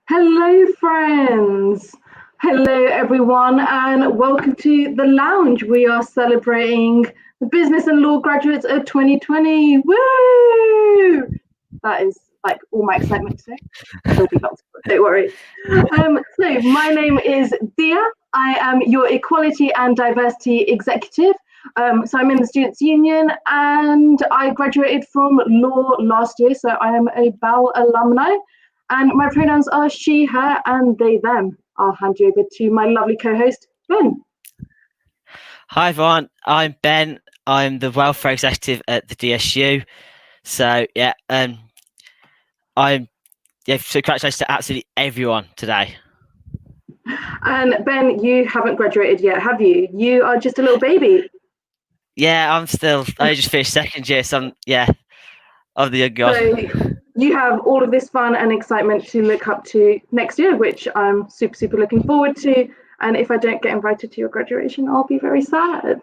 Hello friends, hello everyone, and welcome to the lounge. We are celebrating the business and law graduates of 2020. Woo! That is like all my excitement today. There'll be lots, don't worry. So my name is Dia. I am your equality and diversity executive. So I'm in the Students' Union and I graduated from law last year. So I am a BAL alumni. And my pronouns are she, her, and they, them. I'll hand you over to my lovely co-host, Ben. Hi, everyone. I'm Ben. I'm the welfare executive at the DSU. So, so congratulations to absolutely everyone today. And Ben, you haven't graduated yet, have you? You are just a little baby. Yeah, I just finished second year, so I'm the young guy. So you have all of this fun and excitement to look up to next year, which I'm super, super looking forward to. And if I don't get invited to your graduation, I'll be very sad.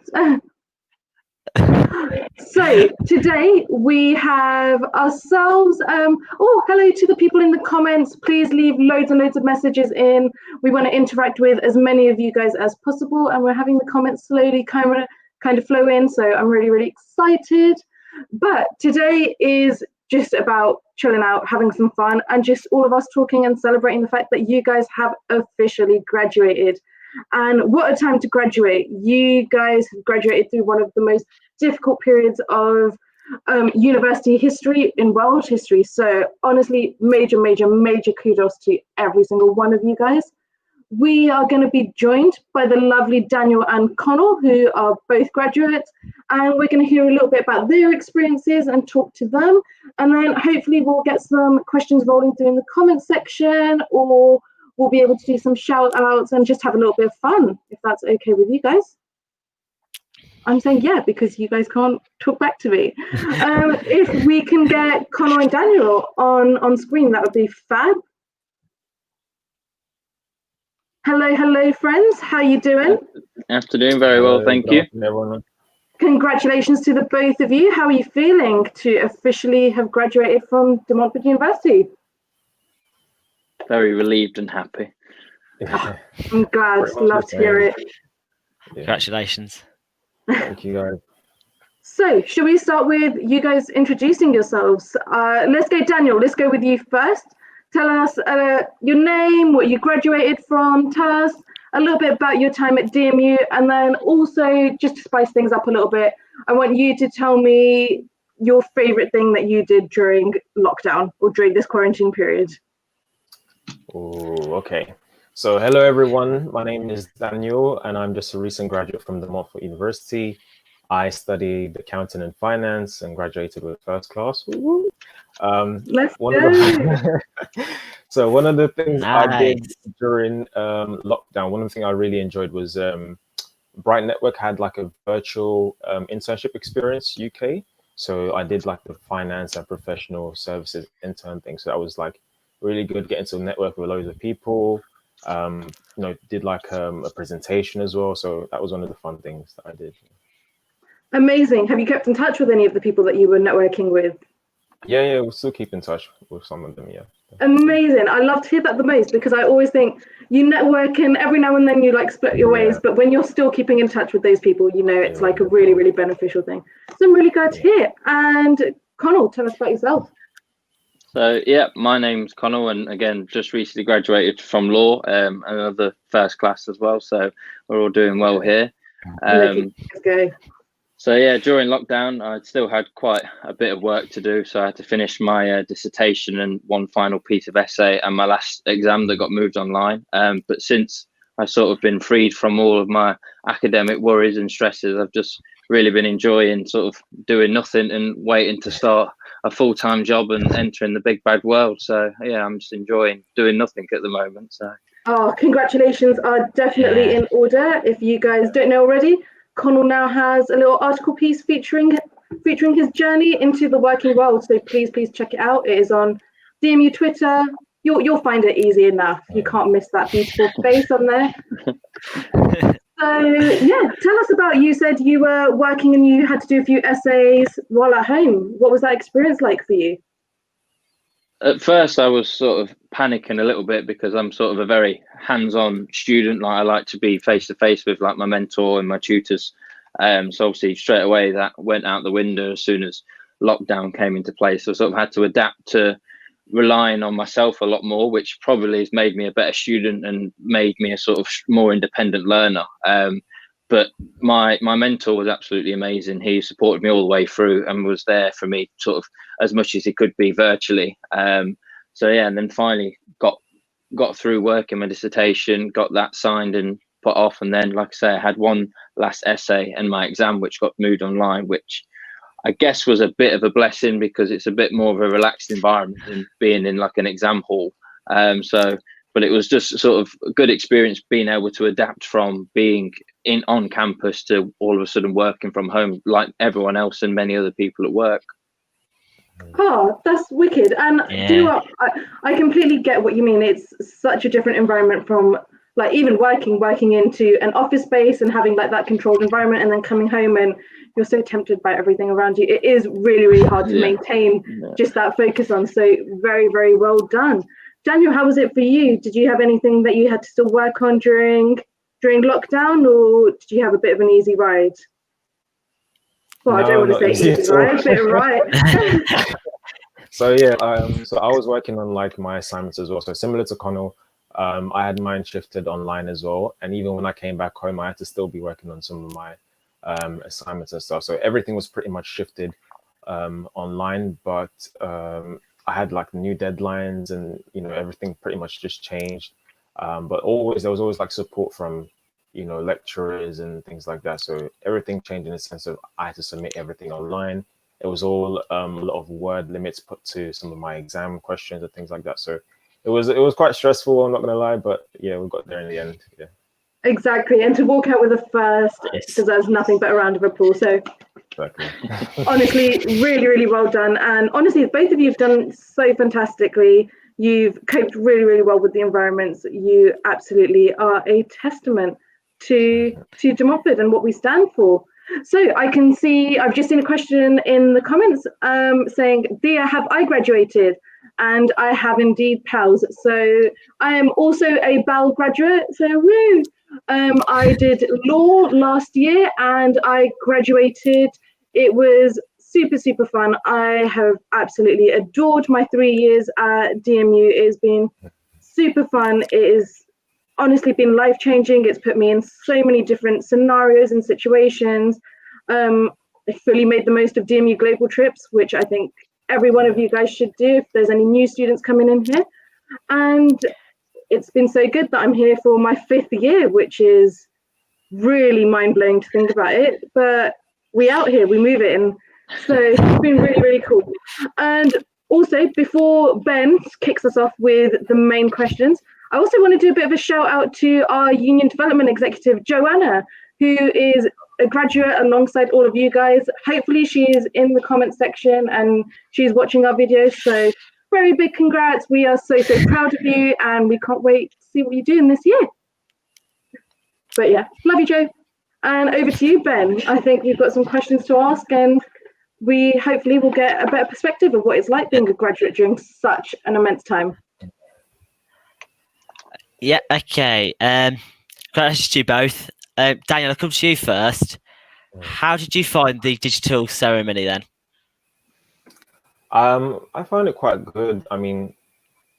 So today we have ourselves, hello to the people in the comments. Please leave loads and loads of messages in. We want to interact with as many of you guys as possible, and we're having the comments slowly kind of flow in, so I'm really, really excited. But today is just about chilling out, having some fun, and just all of us talking and celebrating the fact that you guys have officially graduated. And what a time to graduate. You guys have graduated through one of the most difficult periods of university history in world history. So honestly, major, major, major kudos to every single one of you guys. We are going to be joined by the lovely Daniel and Connell, who are both graduates, and we're going to hear a little bit about their experiences and talk to them. And then hopefully we'll get some questions rolling through in the comment section, or we'll be able to do some shout outs and just have a little bit of fun, if that's okay with you guys. I'm saying yeah, because you guys can't talk back to me. If we can get Connell and Daniel on screen, that would be fab. Hello, friends. How you doing? Afternoon, very well, thank you. Everyone. Congratulations to the both of you. How are you feeling to officially have graduated from Montfort University? Very relieved and happy. I'm glad. Love to hear it. Yeah. Congratulations. Thank you, guys. So, should we start with you guys introducing yourselves? Let's go, Daniel. Let's go with you first. Tell us your name, what you graduated from. Tell us a little bit about your time at DMU, and then also, just to spice things up a little bit, I want you to tell me your favorite thing that you did during lockdown or during this quarantine period. Oh, okay. So hello, everyone. My name is Daniel, and I'm just a recent graduate from the Montfort University. I studied accounting and finance and graduated with first class. Woo-woo. Let's One go. of the so one of the things I did Nice. during lockdown, one of the things I really enjoyed was Bright Network had like a virtual internship experience UK. So I did like the finance and professional services intern thing. So that was like really good, getting to network with loads of people. Did like a presentation as well. So that was one of the fun things that I did. Amazing. Have you kept in touch with any of the people that you were networking with? Yeah, we'll still keep in touch with some of them, yeah. Amazing. I love to hear that the most, because I always think you network and every now and then you like split your ways, but when you're still keeping in touch with those people, it's like a really, really beneficial thing. So I'm really glad to hear. And Connell, tell us about yourself. So yeah, my name's Connell, and again, just recently graduated from law, another first class as well. So we're all doing well here. Let's go. So yeah, during lockdown, I still had quite a bit of work to do. So I had to finish my dissertation and one final piece of essay and my last exam that got moved online. But since I've sort of been freed from all of my academic worries and stresses, I've just really been enjoying sort of doing nothing and waiting to start a full-time job and entering the big bad world. So yeah, I'm just enjoying doing nothing at the moment. So congratulations are definitely in order. If you guys don't know already, Connell now has a little article piece featuring his journey into the working world. So please check it out. It is on DMU Twitter. You'll find it easy enough. You can't miss that beautiful face on there. So yeah, tell us about, you said you were working and you had to do a few essays while at home. What was that experience like for you? At first, I was sort of panicking a little bit because I'm sort of a very hands-on student. Like I like to be face-to-face with like my mentor and my tutors. So obviously straight away that went out the window as soon as lockdown came into place. So I sort of had to adapt to relying on myself a lot more, which probably has made me a better student and made me a sort of more independent learner. But my mentor was absolutely amazing. He supported me all the way through and was there for me sort of as much as he could be virtually. So yeah, and then finally got through working my dissertation, got that signed and put off. And then, like I say, I had one last essay and my exam, which got moved online, which I guess was a bit of a blessing because it's a bit more of a relaxed environment than being in like an exam hall. But it was just sort of a good experience being able to adapt from being on campus to all of a sudden working from home like everyone else and many other people at work. Oh, that's wicked. And do you know what? I completely get what you mean. It's such a different environment from like even working into an office space and having like that controlled environment, and then coming home and you're so tempted by everything around you. It is really, really hard to maintain just that focus on. So very, very well done. Daniel, how was it for you? Did you have anything that you had to still work on during lockdown, or did you have a bit of an easy ride? Well, I don't want to say easy ride, but right. So yeah, so I was working on like my assignments as well. So similar to Connell, I had mine shifted online as well. And even when I came back home, I had to still be working on some of my assignments and stuff. So everything was pretty much shifted online, but I had like new deadlines and everything pretty much just changed. But there was always like support from lecturers and things like that. So everything changed in the sense of I had to submit everything online. It was all a lot of word limits put to some of my exam questions and things like that. So it was quite stressful, I'm not gonna lie, but yeah, we got there in the end. Yeah. Exactly, and to walk out with a first deserves nothing but a round of applause. So Exactly. honestly, really, really well done. And honestly, both of you have done so fantastically. You've coped really, really well with the environments. You absolutely are a testament to Montfort and what we stand for. So I can see, I've just seen a question in the comments saying, Dia, have I graduated? And I have indeed, pals. So I am also a BAL graduate, so woo! I did law last year and I graduated. It was super, super fun. I have absolutely adored my 3 years at DMU. It has been super fun. It has honestly been life-changing. It's put me in so many different scenarios and situations. I fully made the most of DMU global trips, which I think every one of you guys should do if there's any new students coming in here. And it's been so good that I'm here for my 5th year, which is really mind-blowing to think about it. But we out here, we move it in. So it's been really, really cool. And also, before Ben kicks us off with the main questions, I also want to do a bit of a shout out to our Union Development Executive, Joanna, who is a graduate alongside all of you guys. Hopefully she is in the comment section and she's watching our videos. So very big congrats. We are so, so proud of you and we can't wait to see what you're doing this year. But yeah, love you, Joe. And over to you, Ben. I think we've got some questions to ask and we hopefully will get a better perspective of what it's like being a graduate during such an immense time. Yeah, okay. Questions to you both. Daniel, I'll come to you first. How did you find the digital ceremony then? I found it quite good. I mean,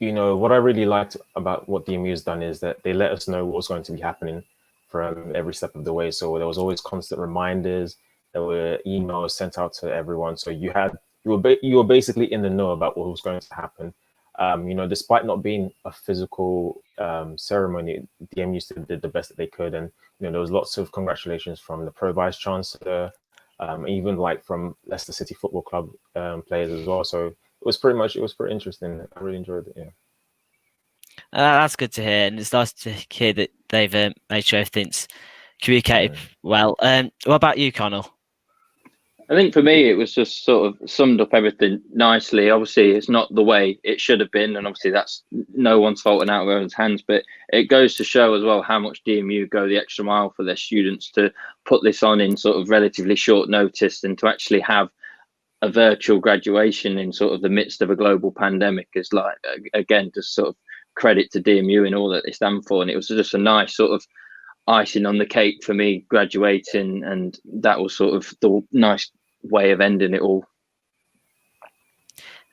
what I really liked about what DMU has done is that they let us know what was going to be happening from every step of the way. So there was always constant reminders. There were emails sent out to everyone. So you were basically in the know about what was going to happen. Despite not being a physical ceremony, DMU still did the best that they could. And, there was lots of congratulations from the Pro Vice Chancellor, even like from Leicester City Football Club players as well. So it was pretty interesting. I really enjoyed it. Yeah. That's good to hear. And it's nice to hear that they've made sure everything's communicated well. What about you, Connell? I think for me, it was just sort of summed up everything nicely. Obviously, it's not the way it should have been. And obviously, that's no one's fault and out of everyone's hands. But it goes to show as well how much DMU go the extra mile for their students to put this on in sort of relatively short notice and to actually have a virtual graduation in sort of the midst of a global pandemic is like, again, just sort of credit to DMU and all that they stand for. And it was just a nice sort of icing on the cake for me graduating. And that was sort of the nice way of ending it all.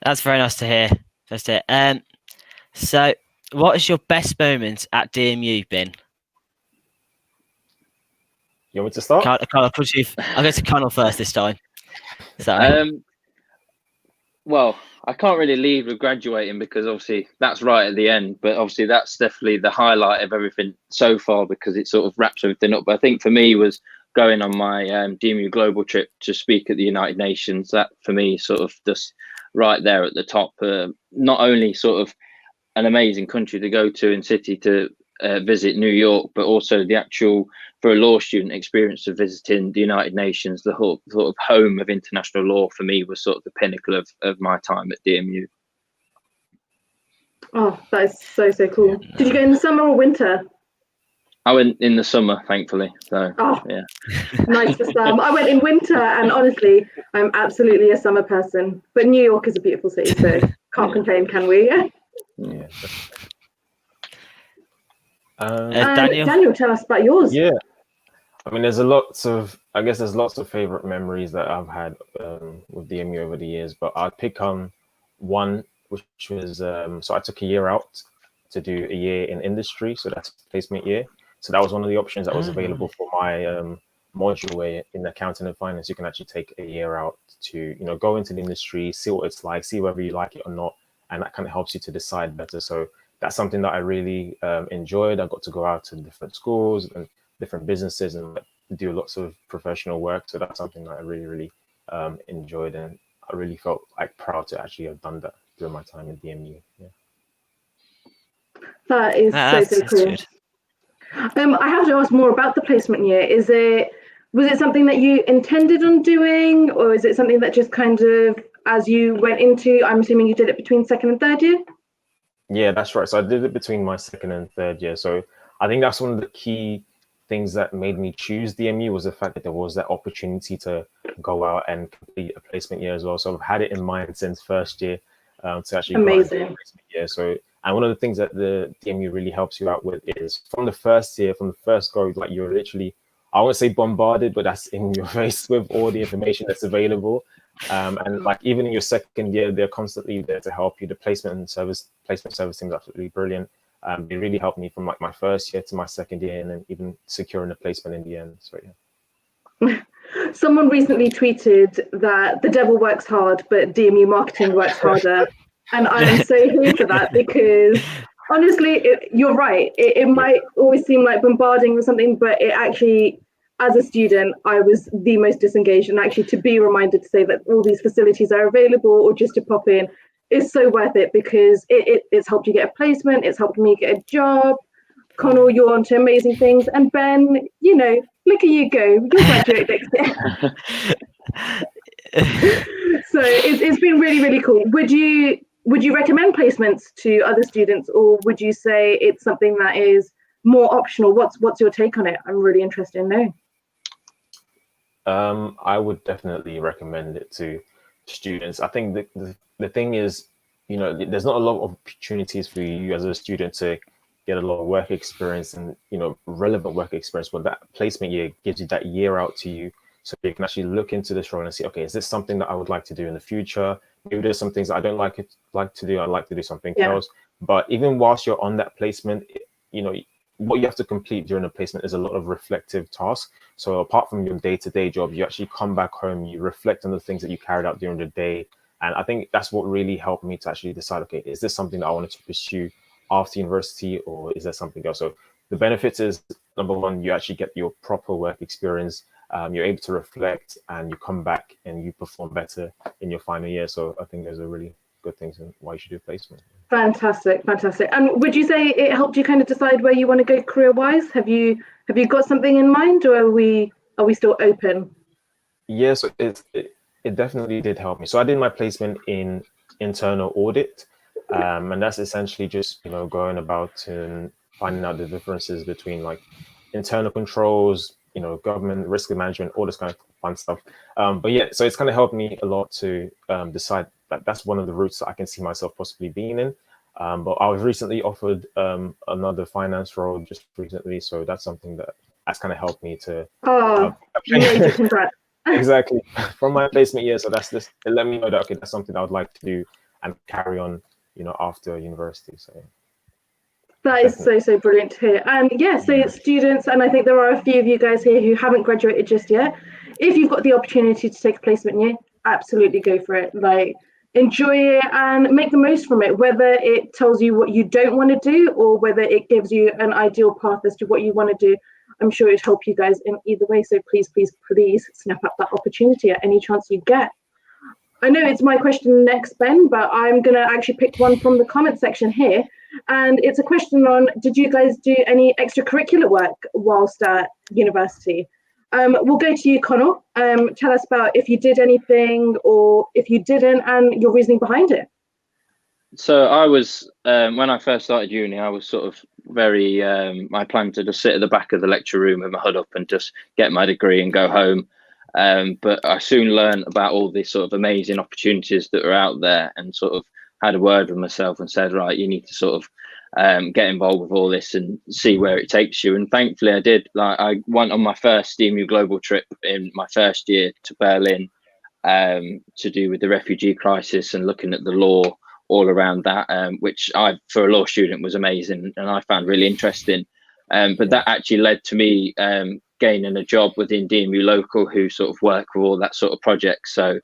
That's very nice to hear. So what is your best moment at DMU been? You want me to start? Connell, I'll go to Connell first this time. Well, I can't really lead with graduating because obviously that's right at the end, but obviously that's definitely the highlight of everything so far because it sort of wraps everything up. But I think for me was going on my DMU global trip to speak at the United Nations. That for me sort of just right there at the top. Not only sort of an amazing country to go to and city to visit New York, but also the actual, for a law student, experience of visiting the United Nations, the whole sort of home of international law for me was sort of the pinnacle of my time at DMU. Oh, that is so, so cool. Did you go in the summer or winter? I went in the summer, thankfully. So, yeah. Nice for some. I went in winter, and honestly, I'm absolutely a summer person. But New York is a beautiful city, so can't complain, can we? Yeah. Daniel, tell us about yours. Yeah. I mean, there's lots of favorite memories that I've had with DMU over the years, but I'd pick on one, which was, so I took a year out to do a year in industry. So that's placement year. So that was one of the options that was available for my module where in accounting and finance, you can actually take a year out to, go into the industry, see what it's like, see whether you like it or not. And that kind of helps you to decide better. So that's something that I really enjoyed. I got to go out to different schools and different businesses and do lots of professional work. So that's something that I really, really enjoyed. And I really felt like proud to actually have done that during my time at DMU. Yeah. That is so cool. I have to ask more about the placement year. Was it something that you intended on doing, or is it something that just kind of, as you went into, I'm assuming you did it between second and third year? Yeah, that's right. So I did it between my second and third year. So I think that's one of the key things that made me choose DMU was the fact that there was that opportunity to go out and complete a placement year as well. So I've had it in mind since first year to actually go out and do a placement year. So, and one of the things that the DMU really helps you out with is from the first year, from the first go, like you're literally, I won't say bombarded, but that's in your face with all the information that's available. And like even in your second year, they're constantly there to help you. The placement service team is absolutely brilliant. They really helped me from like my first year to my second year, and then even securing a placement in the end. So yeah. Someone recently tweeted that the devil works hard, but DMU marketing works harder, and I'm so here for that because honestly, you're right. It might always seem like bombarding or something, but it actually as a student, I was the most disengaged, and actually to be reminded to say that all these facilities are available or just to pop in is so worth it, because it's helped you get a placement, it's helped me get a job. Connell, you're on to amazing things, and Ben, you know, look at you go, you'll graduate next year. So it's been really, really cool. Would you recommend placements to other students, or would you say it's something that is more optional? What's your take on it? I'm really interested in knowing. I would definitely recommend it to students. I think the thing is, you know, there's not a lot of opportunities for you as a student to get a lot of work experience and, you know, relevant work experience. But that placement year gives you that year out to you, so you can actually look into this role and see, okay, is this something that I would like to do in the future? Maybe there's some things that I don't like to do. I'd like to do something else. But even whilst you're on that placement, you know, what you have to complete during the placement is a lot of reflective tasks. So apart from your day-to-day job, you actually come back home, you reflect on the things that you carried out during the day. And I think that's what really helped me to actually decide, okay, is this something that I wanted to pursue after university, or is there something else? So the benefits is, number one, you actually get your proper work experience. You're able to reflect, and you come back and you perform better in your final year. So I think those are really good things and why you should do placement. Fantastic. And would you say it helped you kind of decide where you want to go career-wise? Have you got something in mind, or are we still open? Yes, it definitely did help me. So I did my placement in internal audit, and that's essentially just, you know, going about and finding out the differences between like internal controls, you know, government risk management, all this kind of fun stuff. But yeah, so it's kind of helped me a lot to decide that that's one of the routes that I can see myself possibly being in. But I was recently offered another finance role just recently, so that's something that's kind of helped me to. Major congrats. Exactly, from my placement year. So that's this. It let me know that, okay, that's something I would like to do and carry on, you know, after university. So that is so brilliant to hear. And yeah, so students, and I think there are a few of you guys here who haven't graduated just yet. If you've got the opportunity to take a placement year, absolutely go for it. Like, enjoy it and make the most from it, whether it tells you what you don't want to do or whether it gives you an ideal path as to what you want to do. I'm sure it'd help you guys in either way. So please snap up that opportunity at any chance you get. I know it's my question next, Ben, but I'm going to actually pick one from the comment section here. And it's a question on, did you guys do any extracurricular work whilst at university? We'll go to you, Connell. Tell us about if you did anything or if you didn't and your reasoning behind it. So I was, when I first started uni, I was sort of very, I planned to just sit at the back of the lecture room with my hood up and just get my degree and go home. But I soon learned about all these sort of amazing opportunities that are out there, and sort of had a word with myself and said, right, you need to sort of get involved with all this and see where it takes you. And thankfully I did. Like, I went on my first DMU global trip in my first year to Berlin, to do with the refugee crisis and looking at the law all around that, which for a law student was amazing and I found really interesting. But that actually led to me gaining a job within DMU Local, who sort of work with all that sort of projects. So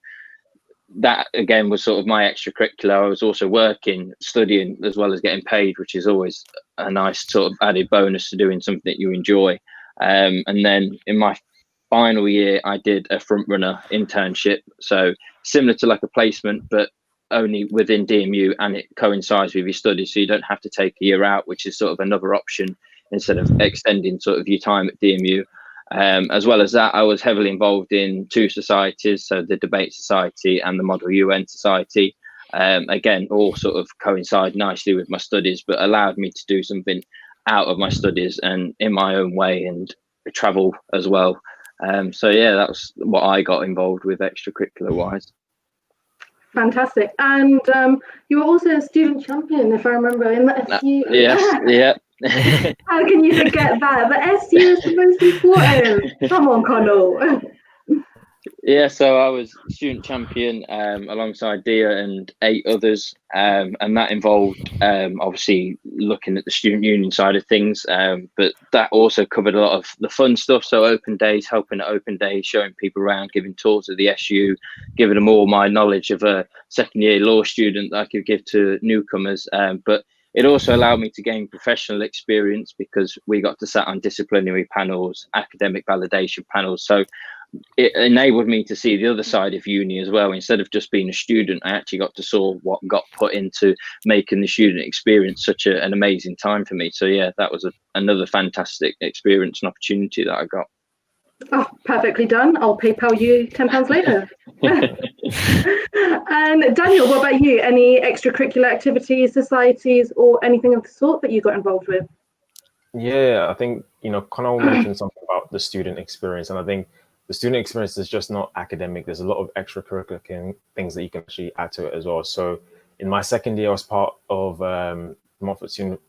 that again was sort of my extracurricular. I was also working, studying, as well as getting paid, which is always a nice sort of added bonus to doing something that you enjoy. And then in my final year, I did a front runner internship. So similar to like a placement, but only within DMU, and it coincides with your studies. So you don't have to take a year out, which is sort of another option instead of extending sort of your time at DMU. As well as that, I was heavily involved in two societies, so the Debate Society and the Model UN Society. Again, all sort of coincide nicely with my studies, but allowed me to do something out of my studies and in my own way, and travel as well. So yeah, that's what I got involved with extracurricular wise. Fantastic. And you were also a student champion, if I remember, in the SU. Yes, yeah. How can you forget that? The SU is the most important. Come on, Connell. Yeah, so I was student champion alongside Dia and 8 others, and that involved obviously looking at the student union side of things, but that also covered a lot of the fun stuff. So open days, helping at open days, showing people around, giving tours of the SU, giving them all my knowledge of a second year law student that I could give to newcomers. But it also allowed me to gain professional experience because we got to sit on disciplinary panels, academic validation panels. So it enabled me to see the other side of uni as well. Instead of just being a student, I actually got to saw what got put into making the student experience such an amazing time for me. So yeah, that was another fantastic experience and opportunity that I got. Oh, perfectly done. I'll PayPal you £10 later. And Daniel, what about you? Any extracurricular activities, societies, or anything of the sort that you got involved with? Yeah, I think, Connell mentioned something about the student experience, and I think the student experience is just not academic. There's a lot of extracurricular things that you can actually add to it as well. So in my second year, I was part of Montfort's student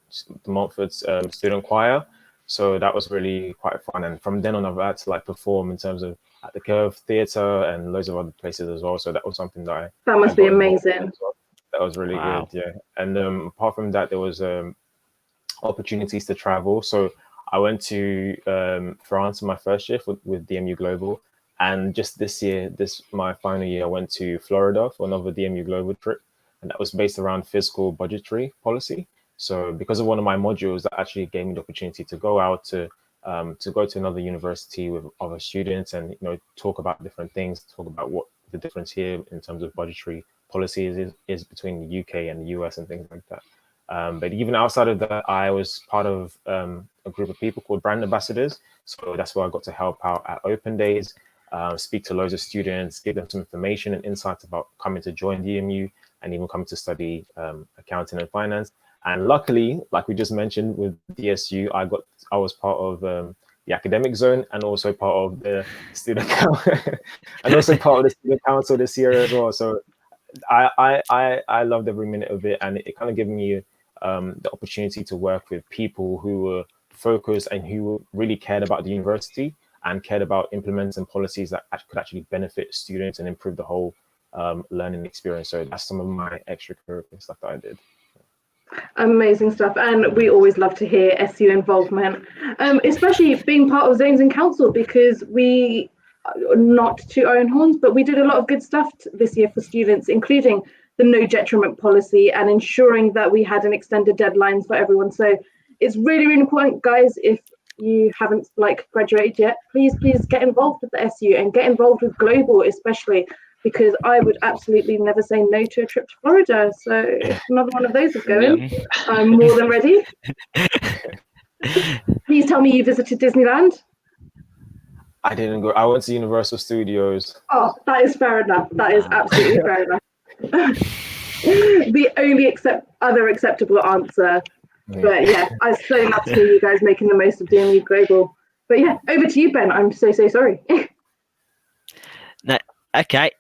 choir. So that was really quite fun. And from then on, I've had to like perform in terms of at the Curve Theatre and loads of other places as well. So that was something that that must be amazing. Well. That was really good, yeah. And apart from that, there was opportunities to travel. So I went to France in my first year with DMU Global, and just this year, my final year, I went to Florida for another DMU Global trip, and that was based around fiscal budgetary policy. So because of one of my modules, that actually gave me the opportunity to go out to go to another university with other students and talk about different things, talk about what the difference here in terms of budgetary policies is between the UK and the US and things like that. But even outside of that, I was part of a group of people called brand ambassadors. So that's where I got to help out at open days, speak to loads of students, give them some information and insights about coming to join DMU and even coming to study accounting and finance. And luckily, like we just mentioned with DSU, I was part of the academic zone and also part of the student and also part of the student council this year as well. So I loved every minute of it, and it kind of gave me the opportunity to work with people who were focused and who really cared about the university and cared about implementing policies that could actually benefit students and improve the whole learning experience. So that's some of my extracurricular stuff that I did. Amazing stuff, and we always love to hear SU involvement, especially being part of Zones in Council, because we, not to own horns, but we did a lot of good stuff this year for students, including the no detriment policy and ensuring that we had an extended deadlines for everyone. So it's really, really important, guys. If you haven't graduated yet, please get involved with the SU and get involved with Global, especially because I would absolutely never say no to a trip to Florida. So if another one of those is going, I'm more than ready. Please tell me you visited Disneyland. I didn't go. I went to Universal Studios. Oh, that is fair enough. That is absolutely fair enough. The only other acceptable answer. But yeah, I so love to hear you guys making the most of DMU Global. But yeah, over to you, Ben. I'm so sorry. No, okay.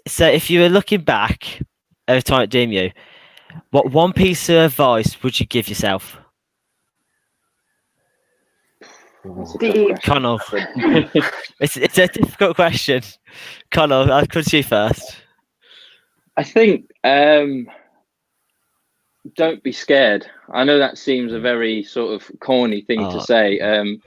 So if you were looking back over time at DMU, what one piece of advice would you give yourself? Connell. It's a difficult question. Connell, I'll come to you first. I think don't be scared. I know that seems a very sort of corny thing to say. And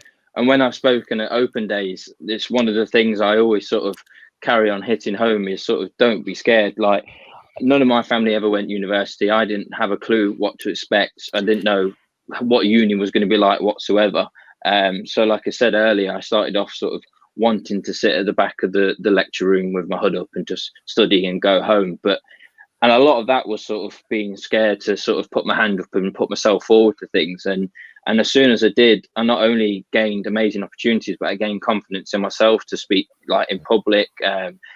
when I've spoken at open days, it's one of the things I always sort of carry on hitting home is sort of don't be scared. Like, none of my family ever went to university. I didn't have a clue what to expect. I didn't know what uni was going to be like whatsoever. So like I said earlier, I started off sort of wanting to sit at the back of the lecture room with my hood up and just study and go home. And a lot of that was sort of being scared to sort of put my hand up and put myself forward to things. And as soon as I did, I not only gained amazing opportunities, but I gained confidence in myself to speak like in public,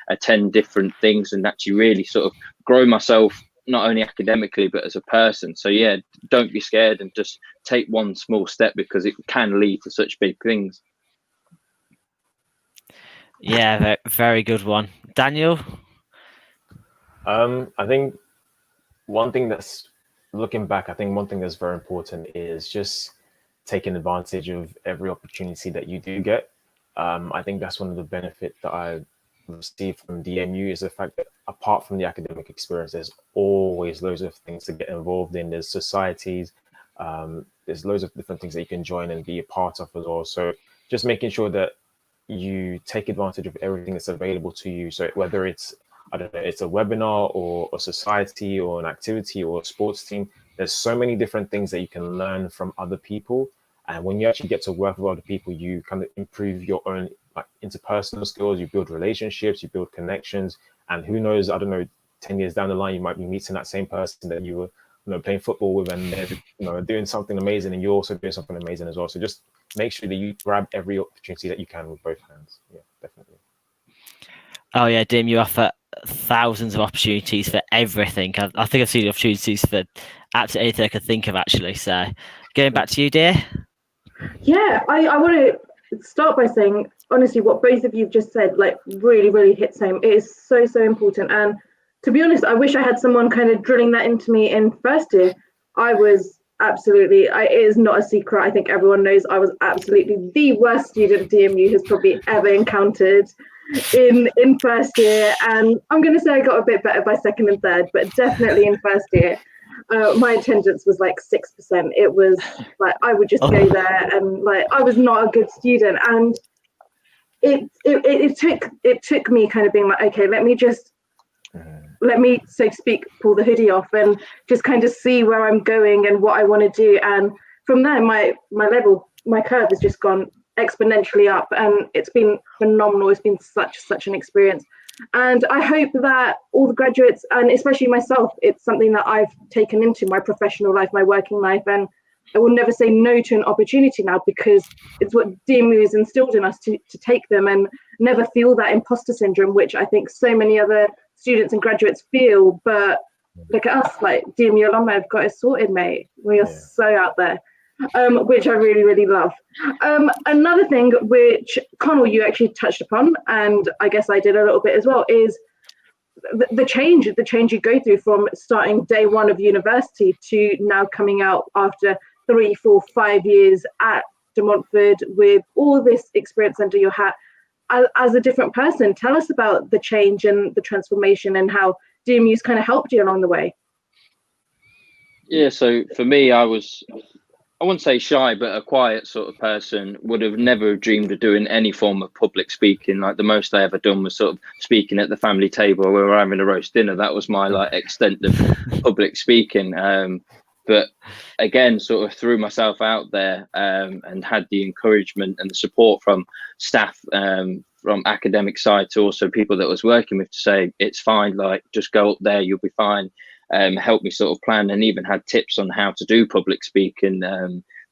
attend different things, and actually really sort of grow myself, not only academically, but as a person. So yeah, don't be scared and just take one small step, because it can lead to such big things. Yeah, very good one. Daniel? I think one thing that's, looking back, I think one thing that's very important is just taking advantage of every opportunity that you do get. I think that's one of the benefits that I received from DMU is the fact that apart from the academic experience, there's always loads of things to get involved in. There's societies, there's loads of different things that you can join and be a part of as well. So just making sure that you take advantage of everything that's available to you. So whether it's, I don't know, it's a webinar or a society or an activity or a sports team, there's so many different things that you can learn from other people. And when you actually get to work with other people, you kind of improve your own like interpersonal skills, you build relationships, you build connections. And who knows, I don't know, 10 years down the line, you might be meeting that same person that you were, playing football with, and they're, doing something amazing, and you're also doing something amazing as well. So just make sure that you grab every opportunity that you can with both hands. Yeah, definitely. Oh yeah, Dim, you offer thousands of opportunities for everything. I think I've seen opportunities for absolutely anything I could think of, actually. So going back to you, dear. Yeah, I want to start by saying, honestly, what both of you just said, like, really, really hits home. It is so, so important. And to be honest, I wish I had someone kind of drilling that into me in first year. I was absolutely, it is not a secret. I think everyone knows I was absolutely the worst student DMU has probably ever encountered in first year. And I'm going to say I got a bit better by second and third, but definitely in first year. My attendance was like 6%. It was like I would just go there, and like I was not a good student. And it took me kind of being like, okay, let me, so to speak, pull the hoodie off and just kind of see where I'm going and what I want to do. And from there, my curve has just gone exponentially up, and it's been phenomenal. It's been such an experience. And I hope that all the graduates, and especially myself, it's something that I've taken into my professional life, my working life, and I will never say no to an opportunity now, because it's what DMU has instilled in us to take them and never feel that imposter syndrome, which I think so many other students and graduates feel. But look at us, like DMU alumni have got it sorted, mate. We are so out there. Which I really, really love. Another thing which, Connell, you actually touched upon, and I guess I did a little bit as well, is the change you go through from starting day one of university to now coming out after 3, 4, 5 years at De Montfort with all this experience under your hat as a different person. Tell us about the change and the transformation and how DMU's kind of helped you along the way. Yeah, so for me, I wouldn't say shy, but a quiet sort of person. Would have never dreamed of doing any form of public speaking. Like the most I ever done was sort of speaking at the family table where we were having a roast dinner. That was my like extent of public speaking. But again, sort of threw myself out there and had the encouragement and the support from staff, from academic side to also people that I was working with, to say it's fine, like just go up there, you'll be fine. Helped me sort of plan, and even had tips on how to do public speaking,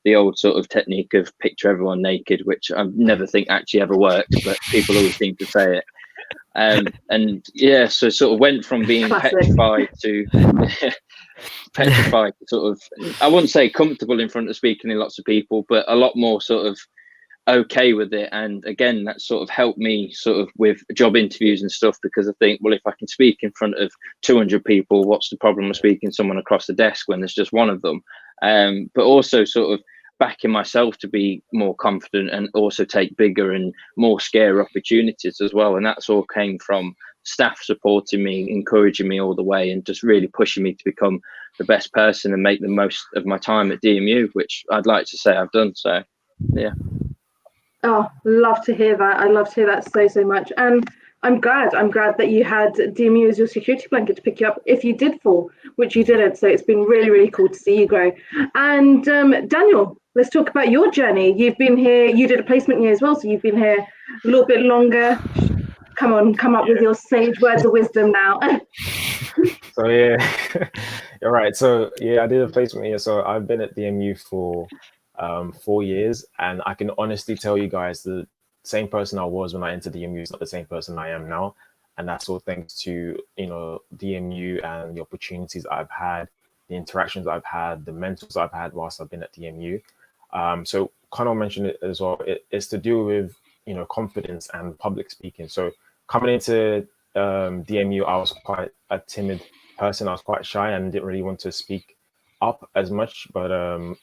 the old sort of technique of picture everyone naked, which I never think actually ever works, but people always seem to say it. And yeah, so sort of went from being petrified to sort of, I wouldn't say comfortable in front of speaking in lots of people, but a lot more sort of okay with it. And again, that sort of helped me sort of with job interviews and stuff, because I think, well, if I can speak in front of 200 people, what's the problem with speaking to someone across the desk when there's just one of them? But also sort of backing myself to be more confident and also take bigger and more scary opportunities as well. And that's all came from staff supporting me, encouraging me all the way, and just really pushing me to become the best person and make the most of my time at DMU, which I'd like to say I've done. So yeah. Oh, love to hear that. I love to hear that so much. And I'm glad that you had DMU as your security blanket to pick you up if you did fall, which you didn't. So it's been really, really cool to see you grow. And Daniel, let's talk about your journey. You've been here, you did a placement year as well, so you've been here a little bit longer. Come up with your sage words of wisdom now. So yeah, you're right. So yeah, I did a placement year. So I've been at DMU for 4 years, and I can honestly tell you guys the same person I was when I entered DMU is not the same person I am now, and that's all thanks to DMU and the opportunities I've had, the interactions I've had, the mentors I've had whilst I've been at DMU. So Connell mentioned it as well. It's to do with confidence and public speaking. So coming into DMU, I was quite a timid person. I was quite shy and didn't really want to speak up as much, but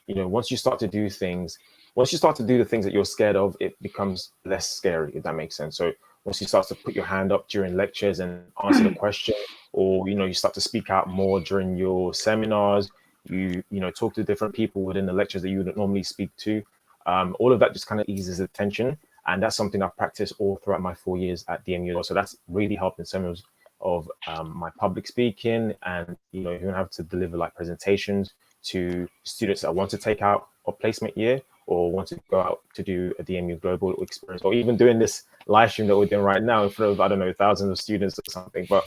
once you start to do the things that you're scared of, it becomes less scary, if that makes sense. So once you start to put your hand up during lectures and answer the question, or you start to speak out more during your seminars, you talk to different people within the lectures that you wouldn't normally speak to, all of that just kind of eases the tension. And that's something I've practiced all throughout my 4 years at DMU. So that's really helped in terms of my public speaking, and you don't have to deliver like presentations. to students that want to take out a placement year or want to go out to do a DMU global experience, or even doing this live stream that we're doing right now in front of, I don't know, thousands of students or something. But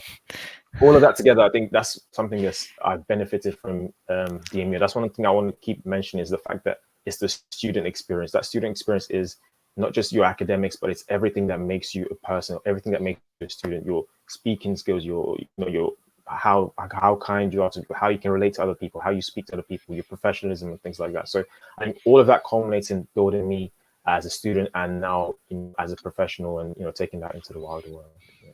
all of that together, I think that's something that's I've benefited from DMU. That's one thing I want to keep mentioning, is the fact that it's the student experience. That student experience is not just your academics, but it's everything that makes you a person, everything that makes you a student, your speaking skills, your how kind you are to, how you can relate to other people, how you speak to other people, your professionalism and things like that. So I think all of that culminates in building me as a student and now as a professional, and taking that into the wider world. Yeah.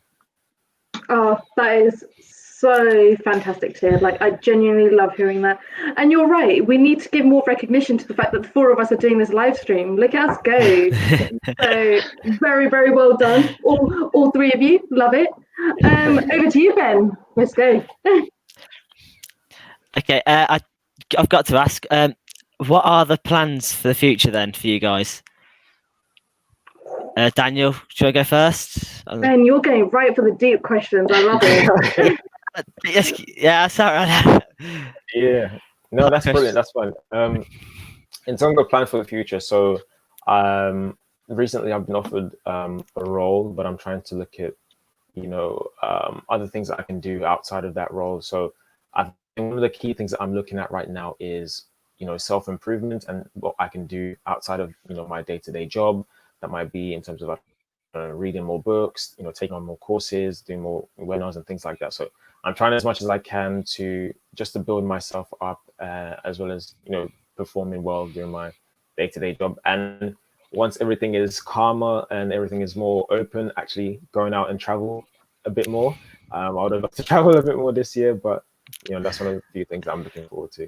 Oh, that is so fantastic to hear. Like, I genuinely love hearing that. And you're right, we need to give more recognition to the fact that the four of us are doing this live stream. Look at us go. So very, very well done, all three of you. Love it. Over to you, Ben. Let's go. Okay, I've got to ask, what are the plans for the future then for you guys? Daniel, should I go first? Ben, you're going right for the deep questions. I love it. Yes, yeah, sorry. Yeah, no, that's brilliant. That's fine. In terms of plan for the future, so recently I've been offered a role, but I'm trying to look at other things that I can do outside of that role. So one of the key things that I'm looking at right now is self-improvement and what I can do outside of my day-to-day job. That might be in terms of reading more books, taking on more courses, doing more webinars and things like that. So I'm trying as much as I can to build myself up, as well as performing well during my day-to-day job. And once everything is calmer and everything is more open, actually going out and travel a bit more. I would have loved to travel a bit more this year, but that's one of the few things I'm looking forward to.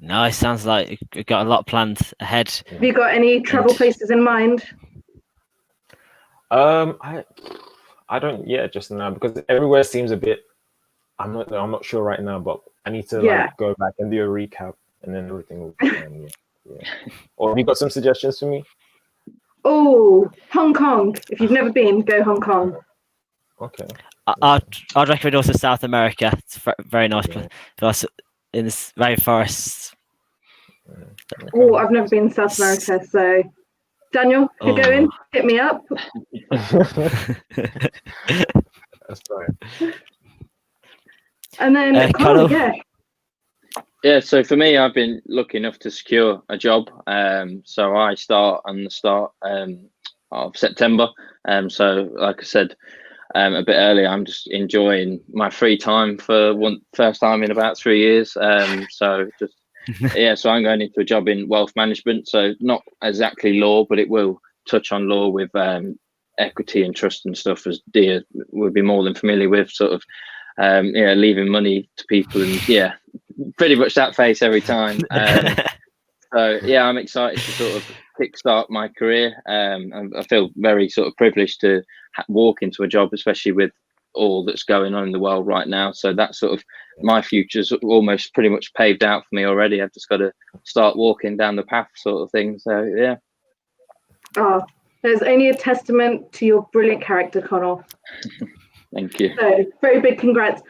Nice. Sounds like you've got a lot planned ahead. Have you got any travel places in mind? I don't just now, because everywhere seems a bit. I'm not sure right now, but I need to go back and do a recap, and then everything will be fine. Yeah. Or have you got some suggestions for me? Oh, Hong Kong. If you've never been, go Hong Kong. Okay. I'd recommend also South America. It's very nice for us in this rainforest. Oh, I've never been to South America, so Daniel, if you're going, hit me up. That's fine. And then Connor, Yeah, so for me, I've been lucky enough to secure a job. So I start on the start of September. So like I said a bit earlier, I'm just enjoying my free time for first time in about 3 years. So just so I'm going into a job in wealth management. So not exactly law, but it will touch on law with equity and trust and stuff, as Dia would be more than familiar with. Sort of leaving money to people, and pretty much that face every time. So I'm excited to sort of kickstart my career. I feel very sort of privileged to walk into a job, especially with all that's going on in the world right now. So that's sort of my future's almost pretty much paved out for me already. I've just got to start walking down the path, sort of thing. So yeah. Oh, there's only a testament to your brilliant character, Connor. Thank you. So very big congrats.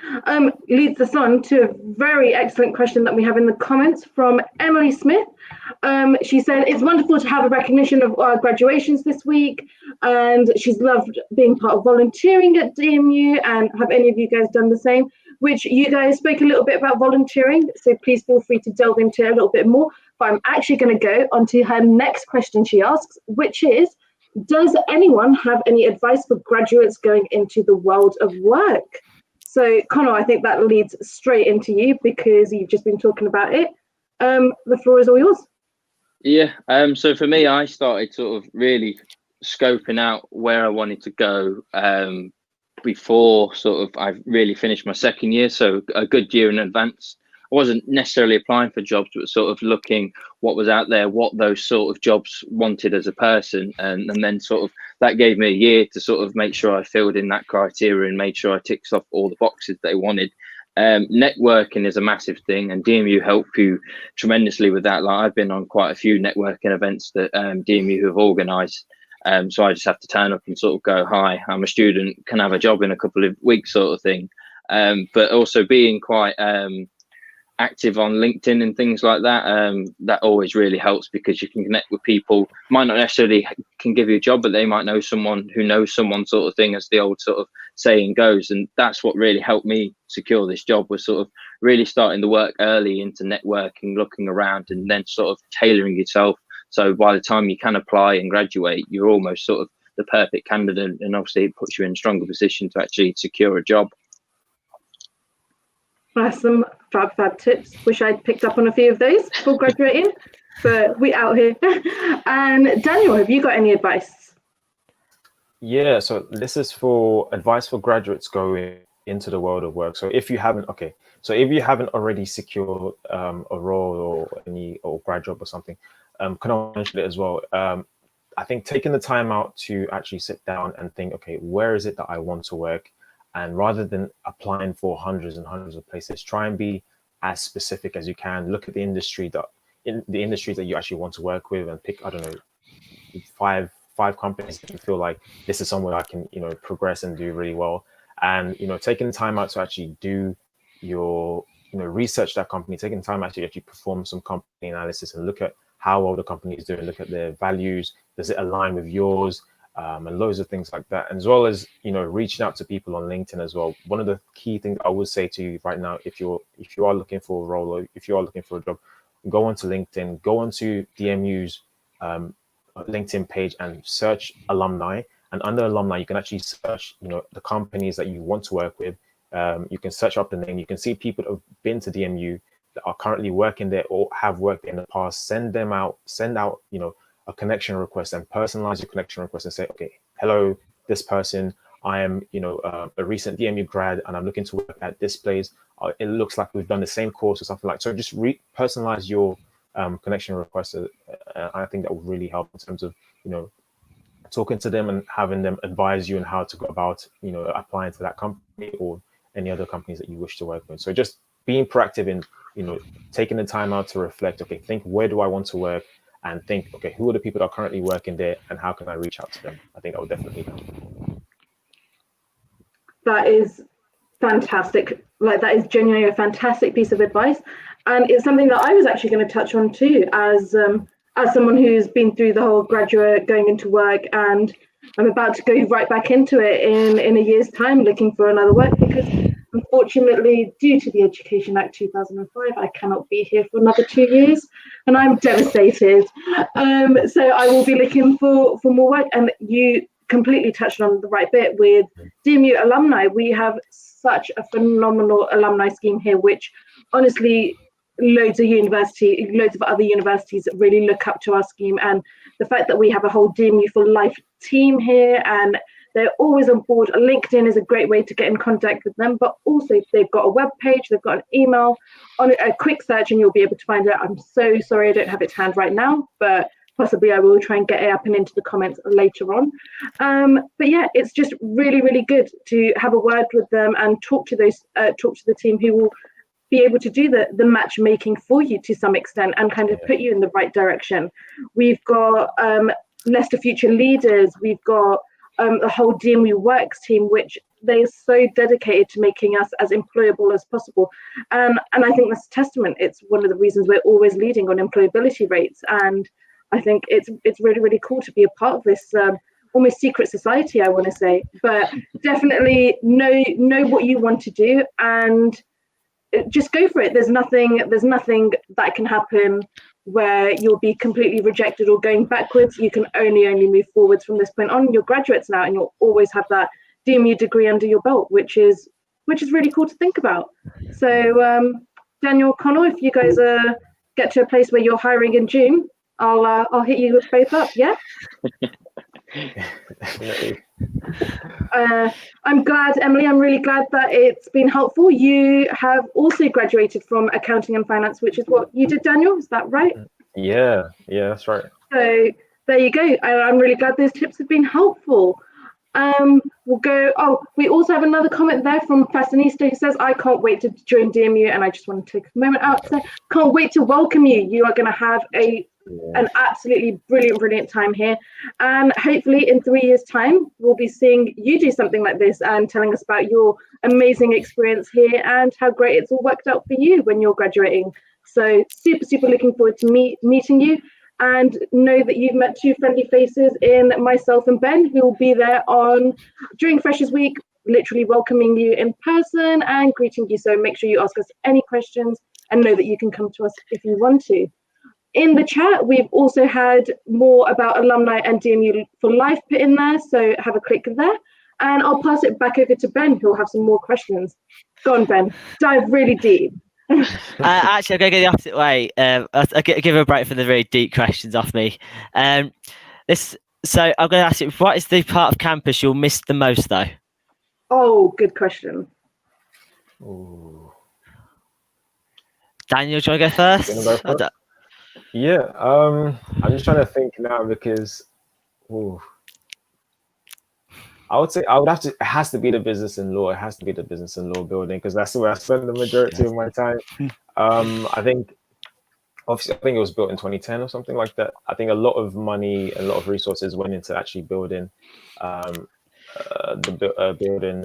Leads us on to a very excellent question that we have in the comments from Emily Smith. She said, it's wonderful to have a recognition of our graduations this week, and she's loved being part of volunteering at DMU. And have any of you guys done the same? Which you guys spoke a little bit about volunteering, so please feel free to delve into it a little bit more. But I'm actually going to go on to her next question she asks, which is, does anyone have any advice for graduates going into the world of work? So, Connor, I think that leads straight into you because you've just been talking about it. The floor is all yours. Yeah. So for me, I started sort of really scoping out where I wanted to go before sort of I really finished my second year. So a good year in advance. I wasn't necessarily applying for jobs, but sort of looking what was out there, what those sort of jobs wanted as a person. And then sort of that gave me a year to sort of make sure I filled in that criteria and made sure I ticked off all the boxes they wanted. Networking is a massive thing, and DMU helped you tremendously with that. Like I've been on quite a few networking events that DMU have organised. So I just have to turn up and sort of go, hi, I'm a student, can I have a job in a couple of weeks sort of thing. but also being quite active on LinkedIn and things like that. That always really helps because you can connect with people. Might not necessarily can give you a job, but they might know someone who knows someone, sort of thing, as the old sort of saying goes. And that's what really helped me secure this job, was sort of really starting the work early into networking, looking around, and then sort of tailoring yourself. So by the time you can apply and graduate, you're almost sort of the perfect candidate, and obviously it puts you in a stronger position to actually secure a job. That's some fab tips. Wish I'd picked up on a few of those before graduating, but we out here. And Daniel, have you got any advice? Yeah, so this is for advice for graduates going into the world of work. So if you haven't already secured a role or grad job or something, can I mention it as well? I think taking the time out to actually sit down and think, okay, where is it that I want to work? And rather than applying for hundreds and hundreds of places, try and be as specific as you can. Look at the industries that you actually want to work with, and pick, I don't know, five companies that you feel like this is somewhere I can, progress and do really well. And, taking the time out to actually do your, research that company, taking time out to actually perform some company analysis and look at how well the company is doing, look at their values, does it align with yours? And loads of things like that, as well as reaching out to people on LinkedIn as well. One of the key things I would say to you right now, if you are looking for a role, or if you are looking for a job, go onto LinkedIn, go onto DMU's LinkedIn page and search alumni. And under alumni, you can actually search the companies that you want to work with. You can search up the name. You can see people that have been to DMU that are currently working there or have worked in the past. Send out a connection request, and personalize your connection request and say, okay, hello, this person, I am, a recent DMU grad and I'm looking to work at this place. It looks like we've done the same course or something like that. So just personalize your connection request. I think that would really help in terms of, talking to them and having them advise you on how to go about, applying to that company or any other companies that you wish to work with. So just being proactive in, taking the time out to reflect, okay, think, where do I want to work? And think, okay, who are the people that are currently working there and how can I reach out to them? I think that would definitely help. That is fantastic. Like, that is genuinely a fantastic piece of advice. And it's something that I was actually going to touch on too, as someone who's been through the whole graduate going into work, and I'm about to go right back into it in a year's time, looking for another work, because unfortunately, due to the Education Act 2005, I cannot be here for another 2 years, and I'm devastated. So I will be looking for more work. And you completely touched on the right bit with DMU alumni. We have such a phenomenal alumni scheme here, which honestly, loads of other universities really look up to our scheme. And the fact that we have a whole DMU for Life team here, and they're always on board. LinkedIn is a great way to get in contact with them, but also if they've got a web page, they've got an email, on a quick search and you'll be able to find it. I'm so sorry I don't have it to hand right now, but possibly I will try and get it up and into the comments later on. But yeah, it's just really, really good to have a word with them and talk to the team who will be able to do the matchmaking for you to some extent and kind of put you in the right direction. We've got Leicester Future Leaders, we've got the whole DMU Works team, which they are so dedicated to making us as employable as possible. And I think that's a testament. It's one of the reasons we're always leading on employability rates. And I think it's really, really cool to be a part of this almost secret society, I want to say. But definitely know what you want to do and just go for it. There's nothing that can happen where you'll be completely rejected or going backwards. You can only move forwards from this point on. You're graduates now, and you'll always have that DMU degree under your belt, which is really cool to think about. So Daniel, Connell, if you guys get to a place where you're hiring in June, I'll hit you both up. Yeah. I'm glad, Emily, I'm really glad that it's been helpful. You have also graduated from accounting and finance, which is what you did, Daniel, is that right? Yeah, that's right. So there you go. I'm really glad those tips have been helpful. We also have another comment there from Fashionista who says, I can't wait to join DMU, and I just want to take a moment out to say, can't wait to welcome you. You are going to have a an absolutely brilliant time here. And hopefully in 3 years' time, we'll be seeing you do something like this and telling us about your amazing experience here and how great it's all worked out for you when you're graduating. So super looking forward to meeting you, and know that you've met two friendly faces in myself and Ben, who will be there during Freshers Week, literally welcoming you in person and greeting you. So make sure you ask us any questions and know that you can come to us if you want to. In the chat, we've also had more about alumni and DMU for Life put in there, so have a click there. And I'll pass it back over to Ben, who'll have some more questions. Go on, Ben, dive really deep. Actually, I'm going to go the opposite way. I'll give a break for the very deep questions off me. So I'm going to ask you, what is the part of campus you'll miss the most, though? Oh, good question. Ooh. Daniel, do you want to go first? Yeah, I'm just trying to think now because, I would say it has to be the business and law. It has to be the business and law building because that's where I spend the majority of my time. I think it was built in 2010 or something like that. I think a lot of money, a lot of resources went into actually building the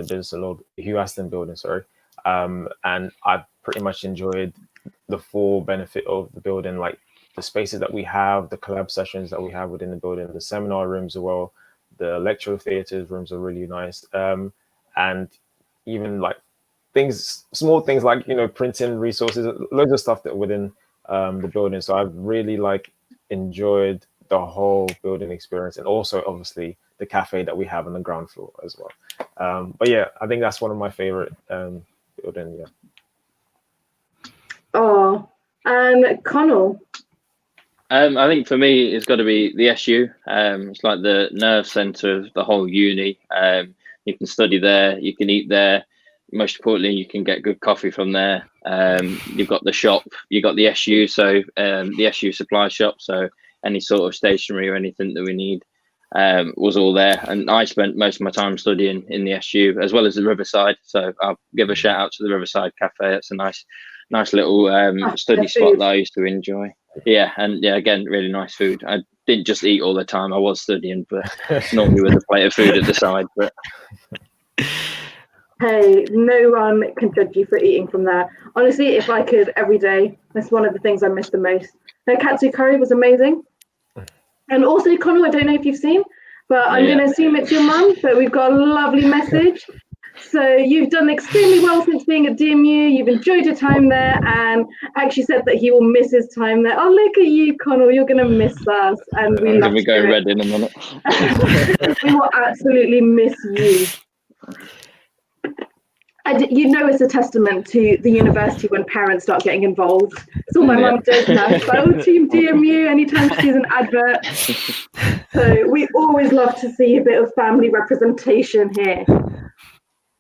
business and law, Hugh Aston building, sorry. And I pretty much enjoyed the full benefit of the building, like the spaces that we have, the collab sessions that we have within the building, the seminar rooms as well, the lecture theaters rooms are really nice. And even like small things like, printing resources, loads of stuff that within the building. So I've really enjoyed the whole building experience, and also obviously the cafe that we have on the ground floor as well. But yeah, I think that's one of my favorite building. Yeah. Oh, and Connell. I think for me, it's got to be the SU. It's like the nerve center of the whole uni. You can study there, you can eat there. Most importantly, you can get good coffee from there. You've got the shop, you've got the SU, so the SU supply shop. So any sort of stationery or anything that we need was all there. And I spent most of my time studying in the SU as well as the Riverside. So I'll give a shout out to the Riverside Cafe. It's a nice little study spot that I used to enjoy. Yeah, and yeah, again, really nice food. I didn't just eat all the time. I was studying, but normally with a plate of food at the side. But hey, no one can judge you for eating from there. Honestly, if I could every day, that's one of the things I miss the most. The katsu curry was amazing. And also, Connell, I don't know if you've seen, but I'm going to assume it's your mum, but we've got a lovely message. So you've done extremely well since being at DMU. You've enjoyed your time there, and actually said that he will miss his time there. Oh, look at you, Connell. You're going to miss us, and we love we go red in a minute. We will absolutely miss you. And it's a testament to the university when parents start getting involved. It's all my mum does now. She's like, oh, Team DMU, anytime she sees an advert. So we always love to see a bit of family representation here.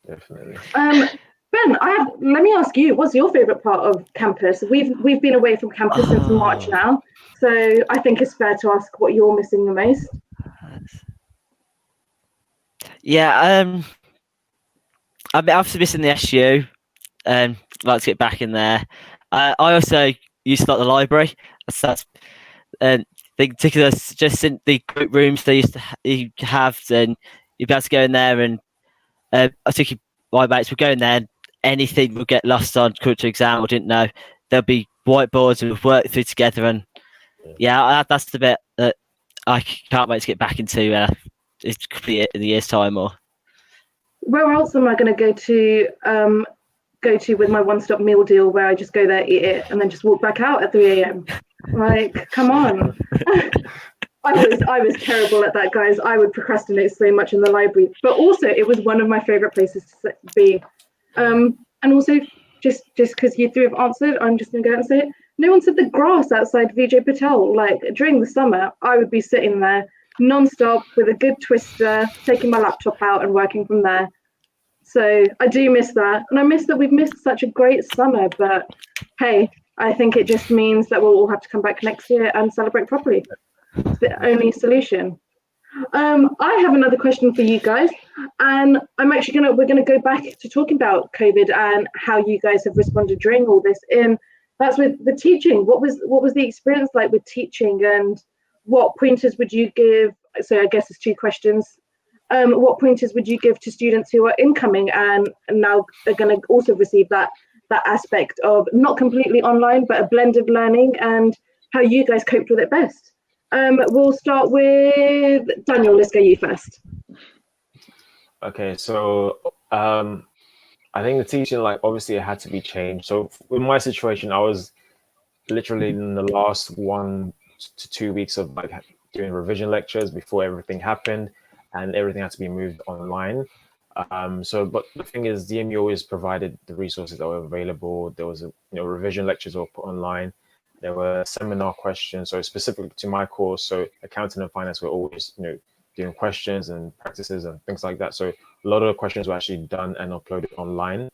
Definitely. Ben, let me ask you, what's your favorite part of campus? We've been away from campus since March now, so I think it's fair to ask what you're missing the most. Yeah, I'm obviously missing the SU. Like to get back in there. I also used to like the library. That's particularly just in the group rooms they used to have, and you'd be able to go in there and. I think my mates would go in there and anything would get lost on culture exam or didn't know. There'll be whiteboards and we've worked through together, and that's the bit that I can't wait to get back into. It's complete in a year's time. Or where else am I going to go to with my one-stop meal deal, where I just go there, eat it, and then just walk back out at 3 a.m. Like, come on. I was terrible at that, guys. I would procrastinate so much in the library, but also it was one of my favorite places to be. And also, just because you three have answered, I'm just gonna go out and say it. No one said the grass outside Vijay Patel. Like during the summer, I would be sitting there non-stop with a good twister, taking my laptop out and working from there. So I do miss that, and I miss that we've missed such a great summer. But hey, I think it just means that we'll all have to come back next year and celebrate properly. It's the only solution. I have another question for you guys, and we're gonna go back to talking about COVID and how you guys have responded during all this. In that's with the teaching. What was the experience like with teaching, and what pointers would you give? So I guess it's two questions. What pointers would you give to students who are incoming and now are going to also receive that aspect of not completely online, but a blended learning, and how you guys coped with it best? We'll start with Daniel. Let's go you first. Okay, so I think the teaching, like, obviously it had to be changed. So in my situation, I was literally in the last 1 to 2 weeks of like doing revision lectures before everything happened, and everything had to be moved online. But the thing is, DMU always provided the resources that were available. There was revision lectures were put online. There were seminar questions, so specific to my course. So accounting and finance were always doing questions and practices and things like that. So a lot of the questions were actually done and uploaded online,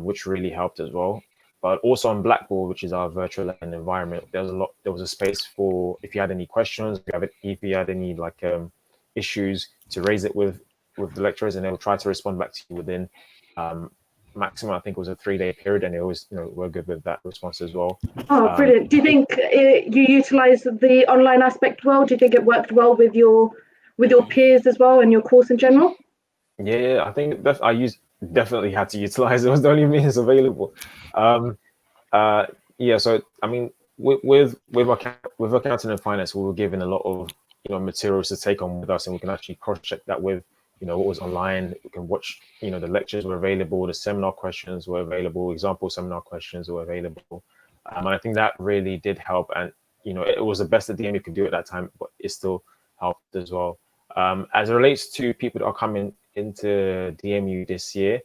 which really helped as well. But also on Blackboard, which is our virtual learning environment, there was a space for, if you had any questions, if you had any like issues, to raise it with the lecturers, and they will try to respond back to you within maximum, I think it was a 3-day period, and they always were good with that response as well. Oh, brilliant. Do you think you utilise the online aspect well? Do you think it worked well with your peers as well and your course in general? Yeah, I think definitely had to utilize it. It was the only means available. Yeah, so I mean, with accounting and finance, we were given a lot of materials to take on with us, and we can actually cross-check that with what was online. We can watch, the lectures were available, the seminar questions were available, example seminar questions were available, and I think that really did help. And it was the best that DMU could do at that time, but it still helped as well. As it relates to people that are coming into DMU this year,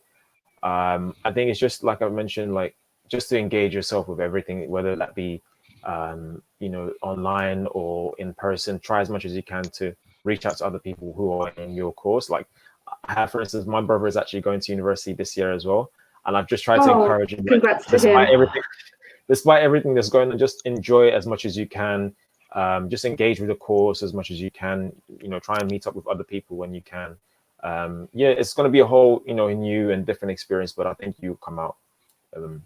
I think it's just like I mentioned, like just to engage yourself with everything, whether that be online or in person. Try as much as you can to reach out to other people who are in your course. Like I have, for instance, my brother is actually going to university this year as well, and I've just tried to encourage him. Congrats to him. Despite everything that's going on, just enjoy it as much as you can. Just engage with the course as much as you can. Try and meet up with other people when you can. Yeah, it's going to be a whole new and different experience, but I think you come out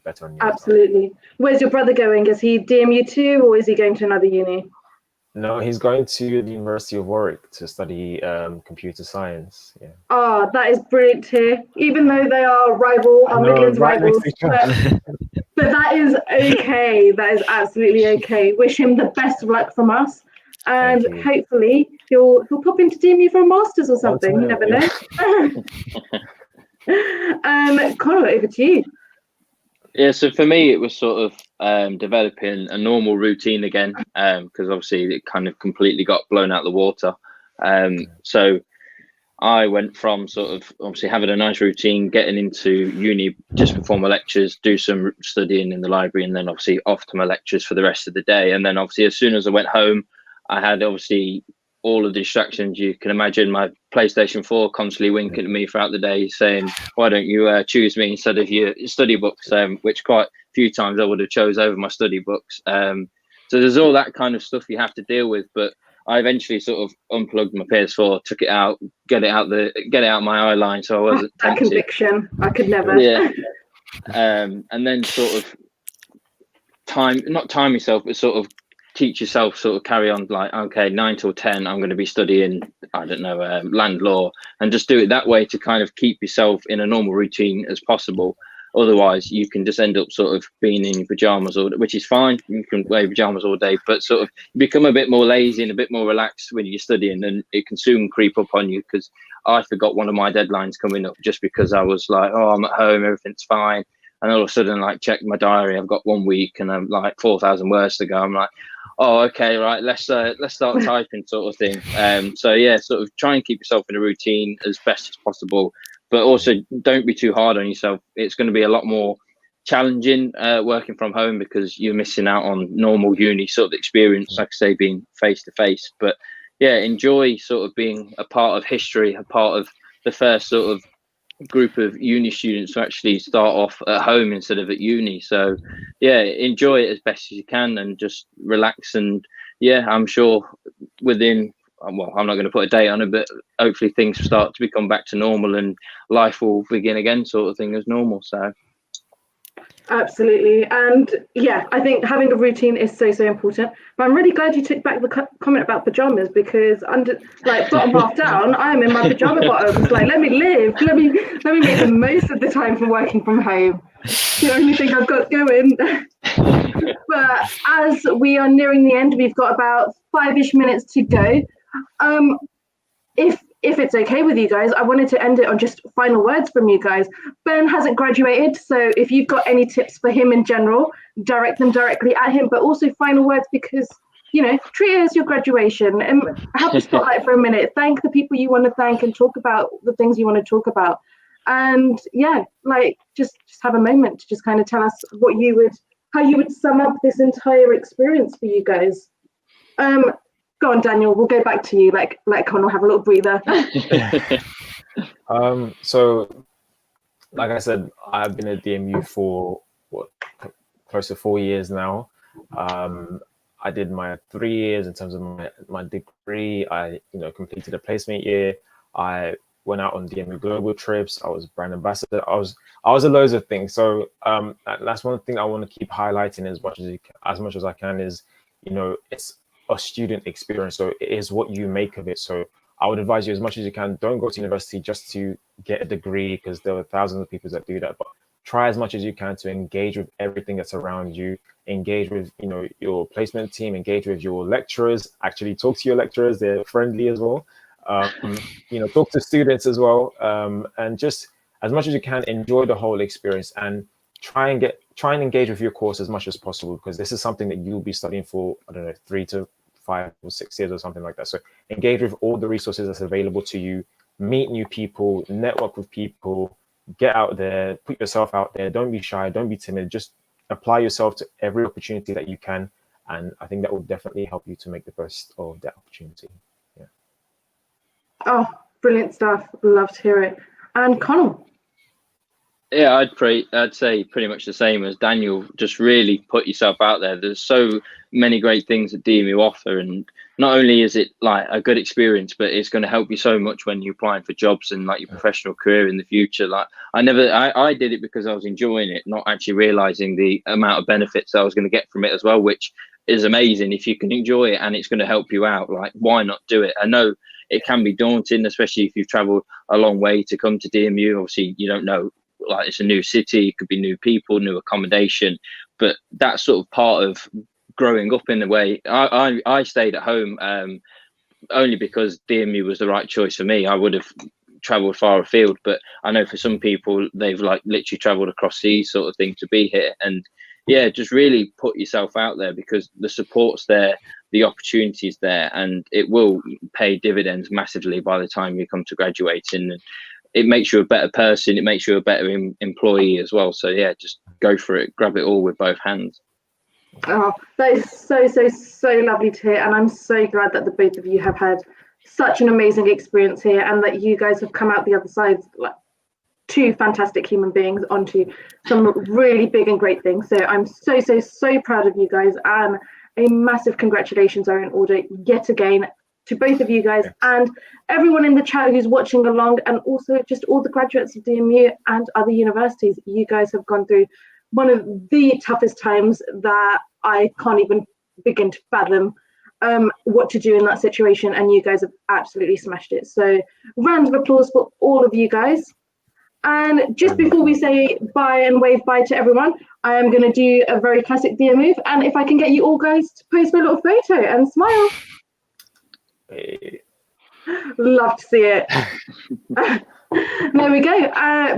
better. Absolutely. Where's your brother going? Is he DMU too, or is he going to another uni? No, he's going to the University of Warwick to study computer science. Yeah. Oh, that is brilliant to hear. Even though they are Midlands rivals, but that is okay. That is absolutely okay. Wish him the best of luck from us, and hopefully he'll pop into DMU for a master's or something. You never know. Connor, over to you. Yeah, so for me, it was sort of developing a normal routine again, because obviously it kind of completely got blown out of the water. So I went from sort of obviously having a nice routine, getting into uni just before my lectures, do some studying in the library, and then obviously off to my lectures for the rest of the day. And then obviously as soon as I went home, I had obviously all of the distractions you can imagine. My PlayStation 4 constantly winking at me throughout the day saying, why don't you choose me instead of your study books, which quite a few times I would have chose over my study books. So there's all that kind of stuff you have to deal with. But I eventually sort of unplugged my PS4, took it out, get it out my eye line, so I wasn't that tempted. Conviction. I could never. Yeah. And then sort of not time yourself, but sort of teach yourself, sort of carry on, like, okay, 9 till 10 I'm going to be studying, I don't know, land law, and just do it that way to kind of keep yourself in a normal routine as possible. Otherwise you can just end up sort of being in your pajamas, which is fine, you can wear pajamas all day, but sort of become a bit more lazy and a bit more relaxed when you're studying, and it can soon creep up on you. Because I forgot one of my deadlines coming up just because I was like, oh, I'm at home, everything's fine, and all of a sudden, like, check my diary, I've got 1 week and I'm like 4,000 words to go. I'm like, oh, okay, right, let's start typing, sort of thing. So yeah, sort of try and keep yourself in a routine as best as possible, but also don't be too hard on yourself. It's going to be a lot more challenging working from home because you're missing out on normal uni sort of experience, like I say, being face to face. But yeah, enjoy sort of being a part of history, a part of the first sort of group of uni students to actually start off at home instead of at uni. So yeah, enjoy it as best as you can and just relax. And yeah, I'm sure within, well, I'm not going to put a date on it, but hopefully things start to become back to normal and life will begin again, sort of thing, as normal. So Absolutely. And yeah, I think having a routine is so important. But I'm really glad you took back the comment about pajamas, because under, like, bottom half down, I'm in my pajama bottoms. Like, let me live. Let me make the most of the time from working from home. It's the only thing I've got going. But as we are nearing the end, we've got about 5-ish minutes to go. If it's okay with you guys, I wanted to end it on just final words from you guys. Ben hasn't graduated, so if you've got any tips for him in general, direct them directly at him, but also final words, because, you know, treat it as your graduation and have the spotlight for a minute. Thank the people you want to thank and talk about the things you want to talk about. And yeah, like just have a moment to just kind of tell us how you would sum up this entire experience for you guys. Go on, Daniel, we'll go back to you. Let Connell have a little breather. So, like I said, I've been at DMU for close to 4 years now. I did my 3 years in terms of my degree. I completed a placement year. I went out on DMU global trips. I was brand ambassador. I was a loads of things. So that's one thing I want to keep highlighting as much as I can is, it's a student experience. So it is what you make of it. So I would advise you as much as you can, don't go to university just to get a degree, because there are thousands of people that do that. But try as much as you can to engage with everything that's around you, engage with, your placement team, engage with your lecturers, actually talk to your lecturers. They're friendly as well. Talk to students as well. And just as much as you can, enjoy the whole experience and try and engage with your course as much as possible, because this is something that you'll be studying for, 3 to 5 or 6 years or something like that. So engage with all the resources that's available to you, meet new people, network with people, get out there, put yourself out there. Don't be shy, don't be timid. Just apply yourself to every opportunity that you can. And I think that will definitely help you to make the best of that opportunity. Yeah. Oh, brilliant stuff. Love to hear it. And Connell? Yeah, I'd say pretty much the same as Daniel. Just really put yourself out there. There's so many great things that DMU offer, and not only is it like a good experience, but it's going to help you so much when you're applying for jobs and like your professional career in the future. Like I did it because I was enjoying it, not actually realizing the amount of benefits I was going to get from it as well, which is amazing. If you can enjoy it and it's going to help you out, like why not do it? I know it can be daunting, especially if you've traveled a long way to come to DMU. Obviously, you don't know. Like it's a new city, it could be new people, new accommodation, but that's sort of part of growing up in a way. I stayed at home only because DMU was the right choice for me. I would have traveled far afield, but I know for some people they've like literally traveled across seas sort of thing to be here. And yeah, just really put yourself out there, because the support's there, the opportunity's there, and it will pay dividends massively by the time you come to graduating. And it makes you a better person. It makes you a better employee as well. So yeah, just go for it. Grab it all with both hands. Oh, that is so lovely to hear. And I'm so glad that the both of you have had such an amazing experience here, and that you guys have come out the other side like two fantastic human beings onto some really big and great things. So I'm so proud of you guys, and a massive congratulations are in order yet again to both of you guys and everyone in the chat who's watching along, and also just all the graduates of DMU and other universities. You guys have gone through one of the toughest times that I can't even begin to fathom what to do in that situation, and you guys have absolutely smashed it. So round of applause for all of you guys. And just before we say bye and wave bye to everyone, I am going to do a very classic DM move, and if I can get you all guys to post a little photo and smile. Hey. Love to see it. There we go.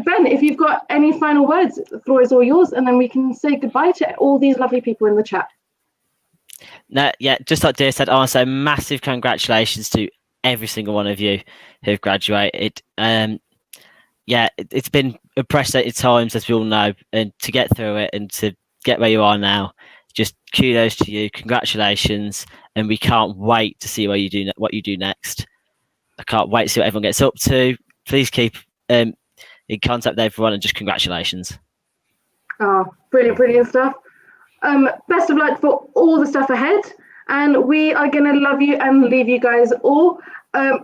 Ben, if you've got any final words, the floor is all yours, and then we can say goodbye to all these lovely people in the chat. No, yeah, just like Dear said, I want to say massive congratulations to every single one of you who've graduated. Yeah, it's been unprecedented times, as we all know, and to get through it and to get where you are now, just kudos to you, congratulations, and we can't wait to see what you do next. I can't wait to see what everyone gets up to. Please keep in contact with everyone, and just congratulations. Oh, brilliant stuff. Best of luck for all the stuff ahead, and we are going to love you and leave you guys all.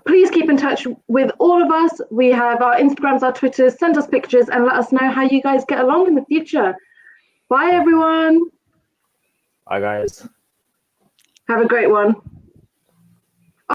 Please keep in touch with all of us. We have our Instagrams, our Twitters. Send us pictures and let us know how you guys get along in the future. Bye, everyone. Bye, guys. Have a great one.